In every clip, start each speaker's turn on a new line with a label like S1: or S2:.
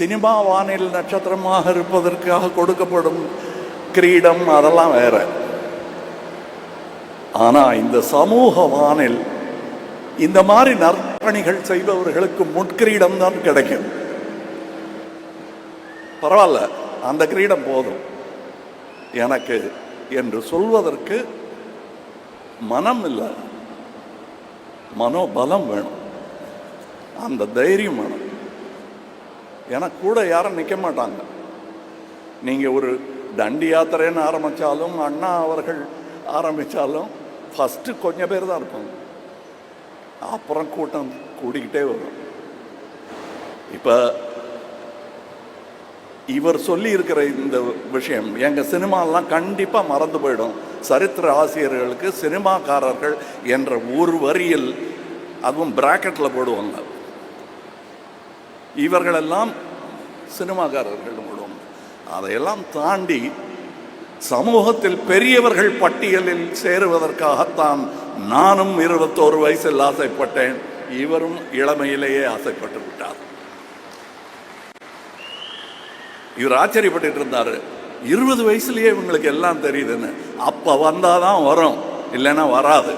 S1: Cinema வானில் நட்சத்திரமாக இருப்பதற்காக கொடுக்கப்படும் கிரீடம் அதெல்லாம் வேற. ஆனா இந்த சமூக வானில் இந்த மாதிரி நற்பணிகள் செய்பவர்களுக்கு முட்கிரீடம் தான் கிடைக்கும். பரவாயில்ல, அந்த கிரீடம் போதும் எனக்கு என்று சொல்வதற்கு மனம் இல்லை, மனோபலம் வேணும், அந்த தைரியம் வேணும். ஏன்னா கூட யாரும் நிற்க மாட்டாங்க. நீங்கள் ஒரு தண்டி யாத்திரைன்னு ஆரம்பித்தாலும், அண்ணா அவர்கள் ஆரம்பித்தாலும் ஃபஸ்ட்டு கொஞ்சம் பேர் தான் இருப்பாங்க, அப்புறம் கூட்டம் கூடிக்கிட்டே வரும். இப்போ இவர் சொல்லி இருக்கிற இந்த விஷயம் எங்கள் சினிமாலாம் கண்டிப்பாக மறந்து போயிடும். சரித்திர ஆசிரியர்களுக்கு சினிமாக்காரர்கள் என்ற ஒரு வரியில், அதுவும் பிராக்கெட்டில் போடுவாங்க, இவர்களெல்லாம் சினிமாக்காரர்கள் போடுவாங்க. அதையெல்லாம் தாண்டி சமூகத்தில் பெரியவர்கள் பட்டியலில் சேருவதற்காகத்தான் நானும் 21 வயசில் ஆசைப்பட்டேன். இவரும் இளமையிலேயே ஆசைப்பட்டு விட்டார். இவர் ஆச்சரியப்பட்டு இருந்தார், 20 வயசுலயே இவங்களுக்கு எல்லாம் தெரியுதுன்னு. அப்ப வந்தாதான் வரும், இல்லைன்னா வராது.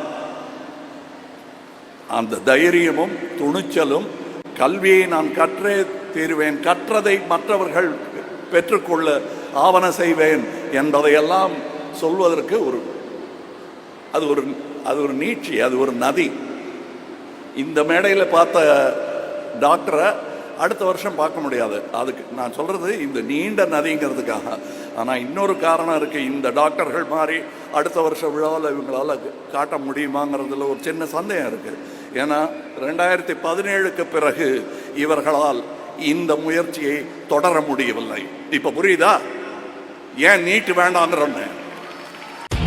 S1: அந்த தைரியமும் துணிச்சலும், கல்வியை நான் கற்றே தீருவேன், கற்றதை மற்றவர்கள் பெற்றுக்கொள்ள ஆவண செய்வேன் என்பதையெல்லாம் சொல்வதற்கு அது ஒரு நீட்சி, அது ஒரு நதி. இந்த மேடையில் பார்த்த டாக்டரை அடுத்த வருஷம் பார்க்க முடியாது. அதுக்கு நான் சொல்றது இந்த நீண்ட நதிங்கிறதுக்காக. ஆனால் இன்னொரு காரணம் இருக்குது. இந்த டாக்டர்கள் மாதிரி அடுத்த வருஷம் விழாவில் இவங்களால் காட்ட முடியுமாங்கிறதுல ஒரு சின்ன சந்தேகம் இருக்குது. ஏன்னா 2017க்கு பிறகு இவர்களால் இந்த முயற்சியை தொடர முடியவில்லை. இப்போ புரியுதா ஏன் நீட் வேண்டாங்கிறோன்னு?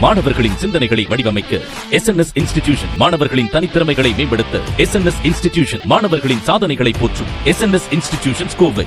S2: மாணவர்களின் சிந்தனைகளை வடிவமைக்க SNS இன்ஸ்டிடியூஷன், மாணவர்களின் தனித்திறமைகளை மேம்படுத்த SNS இன்ஸ்டிடியூஷன், மாணவர்களின் சாதனைகளை போற்றும் SNS இன்ஸ்டிடியூஷன் கோவை.